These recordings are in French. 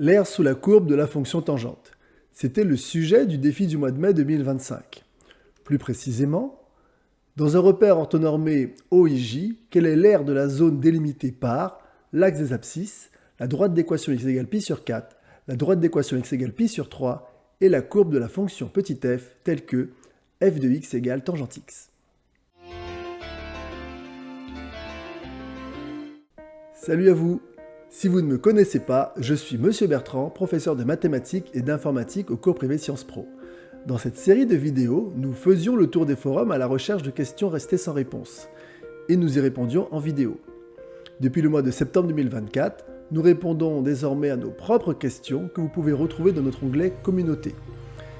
L'air sous la courbe de la fonction tangente. C'était le sujet du défi du mois de mai 2025. Plus précisément, dans un repère orthonormé OIJ, quel est l'aire de la zone délimitée par l'axe des abscisses, la droite d'équation x égale pi sur 4, la droite d'équation x égale pi sur 3 et la courbe de la fonction petit f telle que f de x égale tangente x. Salut à vous! Si vous ne me connaissez pas, je suis Monsieur Bertrand, professeur de mathématiques et d'informatique au cours privé Sciences Po. Dans cette série de vidéos, nous faisions le tour des forums à la recherche de questions restées sans réponse. Et nous y répondions en vidéo. Depuis le mois de septembre 2024, nous répondons désormais à nos propres questions que vous pouvez retrouver dans notre onglet Communauté.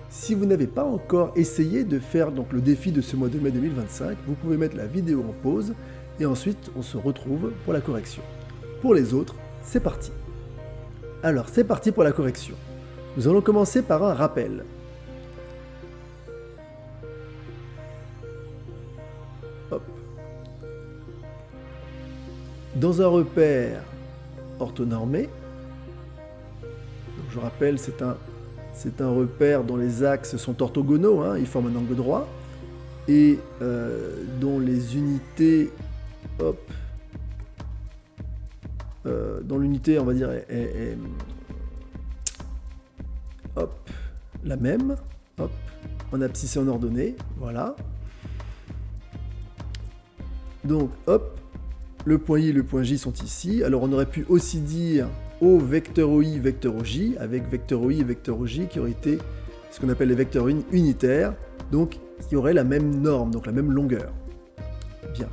Si vous n'avez pas encore essayé de faire donc le défi de ce mois de mai 2025, vous pouvez mettre la vidéo en pause et ensuite on se retrouve pour la correction. Pour les autres, c'est parti. Alors c'est parti pour la correction. Nous allons commencer par un rappel. Hop. Dans un repère orthonormé, donc je rappelle c'est un repère dont les axes sont orthogonaux, ils forment un angle droit, et dont les unités, dont l'unité, on va dire, est la même, en abscisse et en ordonnée, voilà. Donc, le point I et le point J sont ici. Alors, on aurait pu aussi dire O vecteur OI, vecteur OJ, avec vecteur OI et vecteur OJ qui auraient été ce qu'on appelle les vecteurs unitaires, donc qui auraient la même norme, donc la même longueur. Bien.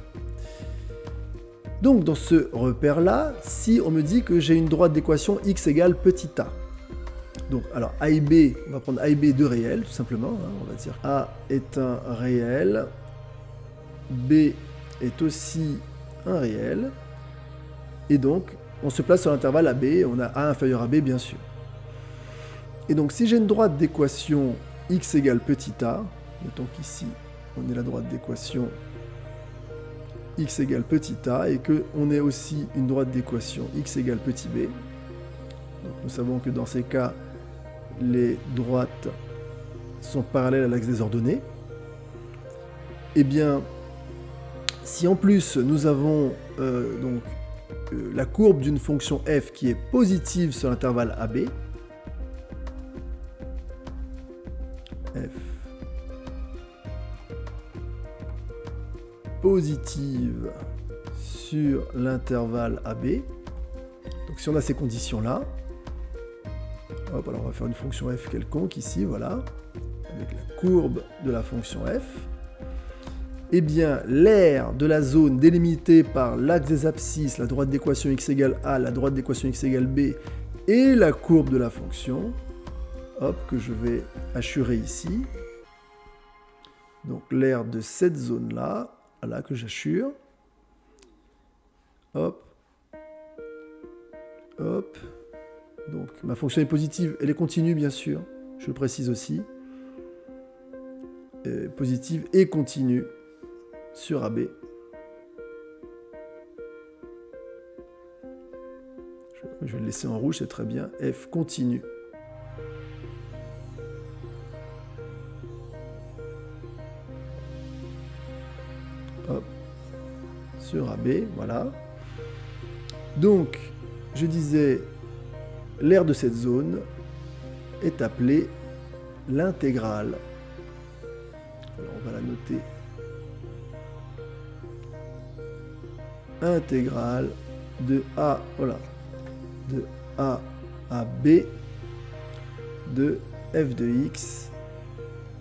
Donc dans ce repère-là, si on me dit que j'ai une droite d'équation x égale petit a, donc alors a et b, on va prendre a et b deux réels tout simplement, on va dire a est un réel, b est aussi un réel, et donc on se place sur l'intervalle AB, on a a inférieur à b bien sûr. Et donc si j'ai une droite d'équation x égale petit a, mettons qu'ici on est la droite d'équation x égale petit a, et qu'on ait aussi une droite d'équation x égale petit b. Donc nous savons que dans ces cas, les droites sont parallèles à l'axe des ordonnées. Eh bien, si en plus nous avons la courbe d'une fonction f qui est positive sur l'intervalle AB, f positive sur l'intervalle AB. Donc si on a ces conditions-là, alors on va faire une fonction f quelconque ici, voilà, avec la courbe de la fonction f. Eh bien, l'aire de la zone délimitée par l'axe des abscisses, la droite d'équation x égale a, la droite d'équation x égale b, et la courbe de la fonction, que je vais hachurer ici. Donc l'aire de cette zone-là, là que j'achure. Donc ma fonction est positive, elle est continue bien sûr, je le précise aussi. Positive et continue sur AB. Je vais le laisser en rouge, c'est très bien. F continue. Sur AB, voilà. Donc, je disais, l'aire de cette zone est appelée l'intégrale. Alors, on va la noter. Intégrale de A, de A à B de f de x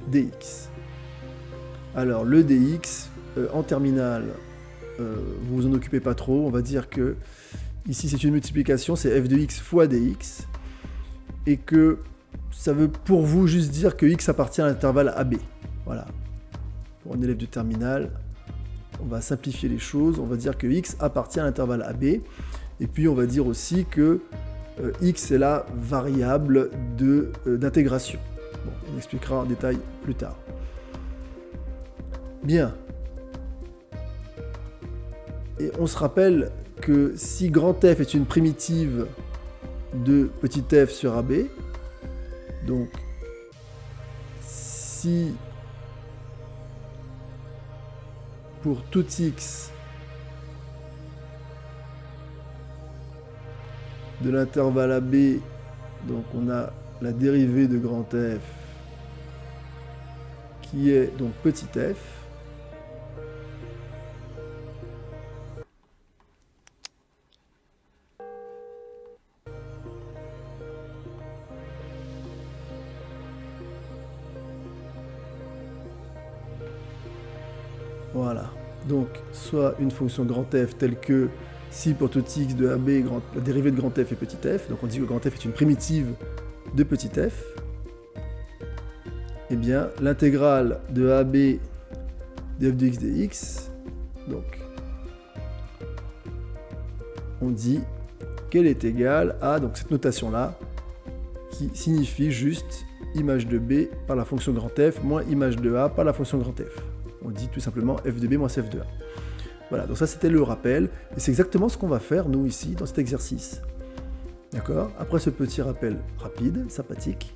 dx. Alors, le dx, en terminale, vous vous en occupez pas trop, on va dire que ici c'est une multiplication, c'est f de x fois dx, et que ça veut pour vous juste dire que x appartient à l'intervalle AB. Voilà. Pour un élève de terminale, on va simplifier les choses, on va dire que x appartient à l'intervalle AB, et puis on va dire aussi que x est la variable d'intégration. Bon, on expliquera en détail plus tard. Bien. Et on se rappelle que si grand F est une primitive de petit f sur AB. Donc, si pour tout x de l'intervalle AB, donc on a la dérivée de grand F qui est donc petit f. Voilà, donc soit une fonction grand F telle que si pour tout x de AB, la dérivée de grand F est petit f, donc on dit que grand F est une primitive de petit f, eh bien l'intégrale de AB de f de x dx, donc on dit qu'elle est égale à donc cette notation-là, qui signifie juste image de B par la fonction grand F moins image de A par la fonction grand F. On dit tout simplement f de B moins f de A. Voilà, donc ça c'était le rappel, et c'est exactement ce qu'on va faire nous ici dans cet exercice. D'accord? Après ce petit rappel rapide, sympathique,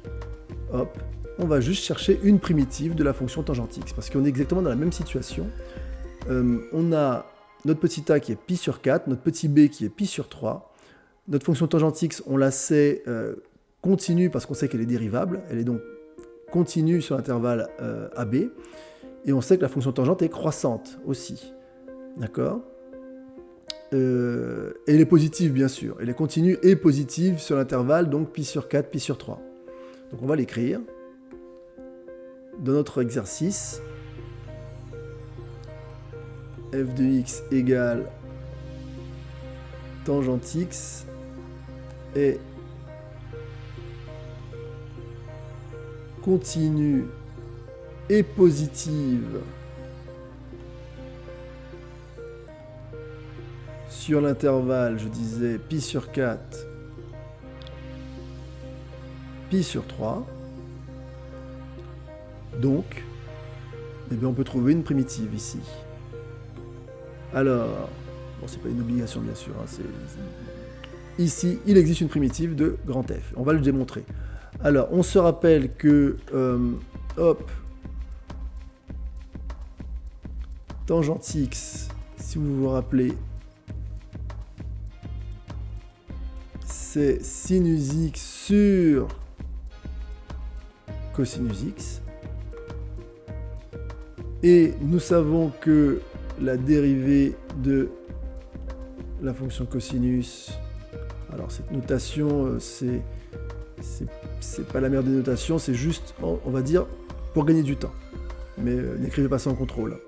hop, on va juste chercher une primitive de la fonction tangente x, parce qu'on est exactement dans la même situation. On a notre petit a qui est pi sur 4, notre petit b qui est pi sur 3. Notre fonction tangente x, on la sait continue parce qu'on sait qu'elle est dérivable, elle est donc continue sur l'intervalle AB, et on sait que la fonction tangente est croissante aussi. D'accord? Elle est positive, bien sûr. Elle est continue et positive sur l'intervalle, donc pi sur 4, pi sur 3. Donc on va l'écrire dans notre exercice. F de x égale tangente x est continue et positive sur l'intervalle, je disais, pi sur 4, pi sur 3. Donc, eh bien, on peut trouver une primitive ici. Alors, bon, c'est pas une obligation bien sûr, hein, ici, il existe une primitive de grand F. On va le démontrer. Alors, on se rappelle que, hop, tangente x, si vous vous rappelez, c'est sinus x sur cosinus x. Et nous savons que la dérivée de la fonction cosinus, alors cette notation, c'est pas la meilleure des notations, c'est juste, on va dire, pour gagner du temps. Mais n'écrivez pas ça en contrôle.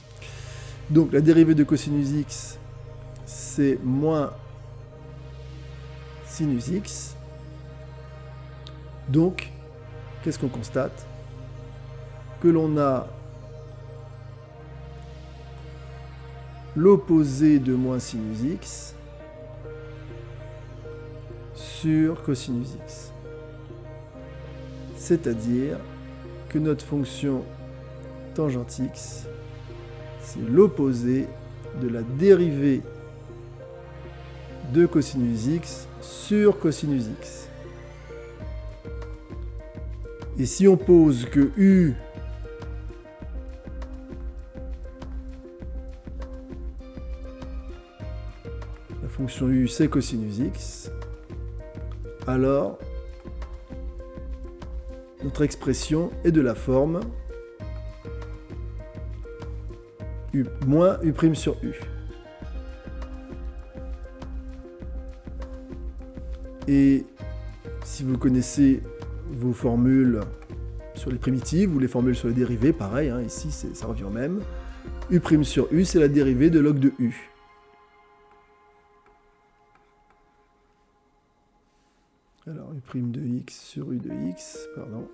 Donc la dérivée de cosinus x, c'est moins sinus x. Donc, qu'est-ce qu'on constate? Que l'on a l'opposé de moins sinus x sur cosinus x. C'est-à-dire que notre fonction tangente x, c'est l'opposé de la dérivée de cosinus x sur cosinus x. Et si on pose que u la fonction u c'est cosinus x, alors notre expression est de la forme u moins u' sur u. Et si vous connaissez vos formules sur les primitives ou les formules sur les dérivées, pareil, hein, ici ça revient au même. U' sur u, c'est la dérivée de log de u. Alors, u' de x sur u de x, pardon.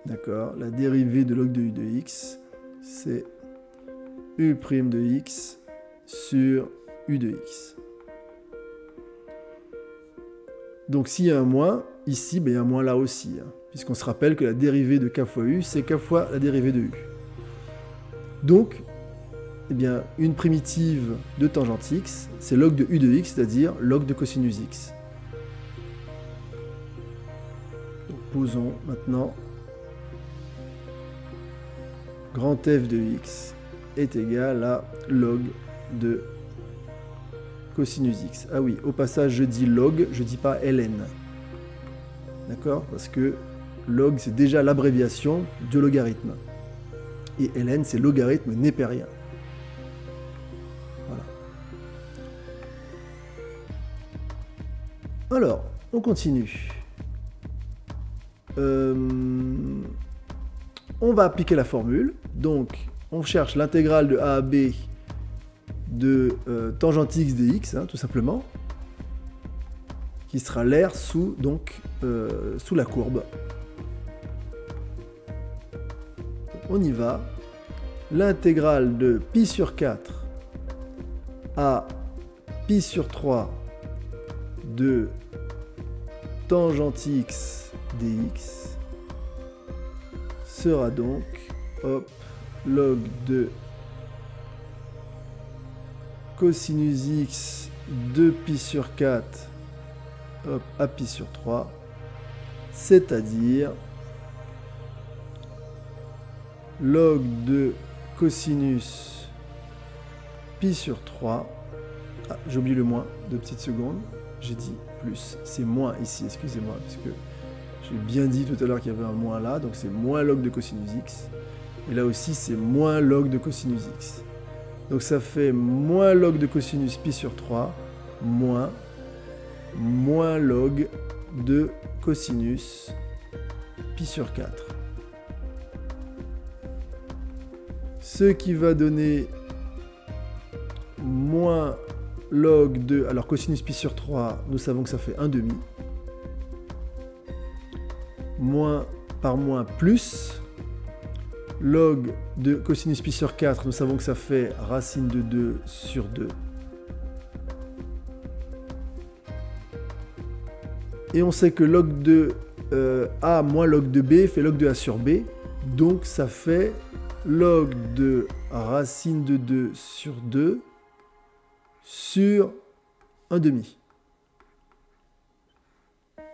D'accord, la dérivée de log de u de x, c'est u' de x sur u de x. Donc s'il y a un moins, ici, ben, il y a un moins là aussi, hein, puisqu'on se rappelle que la dérivée de k fois u, c'est k fois la dérivée de u. Donc, eh bien, une primitive de tangente x, c'est log de u de x, c'est-à-dire log de cosinus x. Donc, posons maintenant grand f de x est égal à log de cosinus x. Ah oui, au passage, je dis log, je dis pas ln. D'accord? Parce que log, c'est déjà l'abréviation de logarithme. Et ln, c'est logarithme népérien. Voilà. Alors, on continue. On va appliquer la formule. Donc, on cherche l'intégrale de a à b de tangente x dx, hein, tout simplement, qui sera l'aire sous la courbe. On y va. L'intégrale de pi sur 4 à pi sur 3 de tangente x dx sera donc log de cosinus x de pi sur 4 à pi sur 3, c'est-à-dire log de cosinus pi sur 3. Ah, j'ai oublié le moins, 2 petites secondes. J'ai dit plus, c'est moins ici, excusez-moi, parce que j'ai bien dit tout à l'heure qu'il y avait un moins là, donc c'est moins log de cosinus x. Et là aussi, c'est moins log de cosinus x. Donc ça fait moins log de cosinus pi sur 3, moins log de cosinus pi sur 4. Ce qui va donner moins log de... Alors cosinus pi sur 3, nous savons que ça fait 1 demi. Moins par moins plus log de cosinus pi sur 4, nous savons que ça fait racine de 2 sur 2. Et on sait que log de a moins log de b fait log de a sur b. Donc ça fait log de racine de 2 sur 2 sur 1 demi.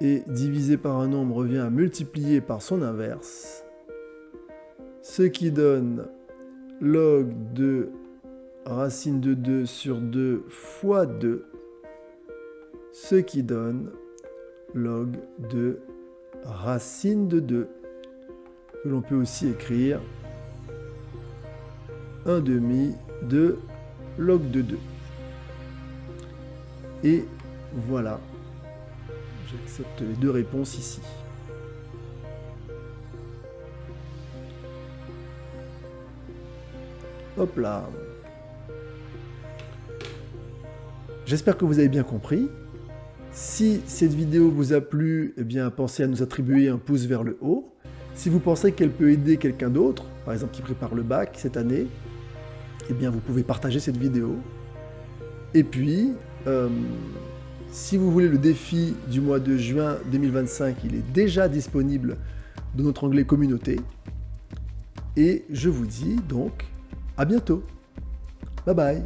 Et divisé par un nombre revient à multiplier par son inverse. Ce qui donne log de racine de 2 sur 2 fois 2. Ce qui donne log de racine de 2. Que l'on peut aussi écrire 1 demi de log de 2. Et voilà. J'accepte les deux réponses ici. Hop là. J'espère que vous avez bien compris. Si cette vidéo vous a plu, eh bien, pensez à nous attribuer un pouce vers le haut. Si vous pensez qu'elle peut aider quelqu'un d'autre, par exemple qui prépare le bac cette année, eh bien, vous pouvez partager cette vidéo. Et puis, si vous voulez le défi du mois de juin 2025, il est déjà disponible dans notre onglet communauté. Et je vous dis donc à bientôt. Bye bye.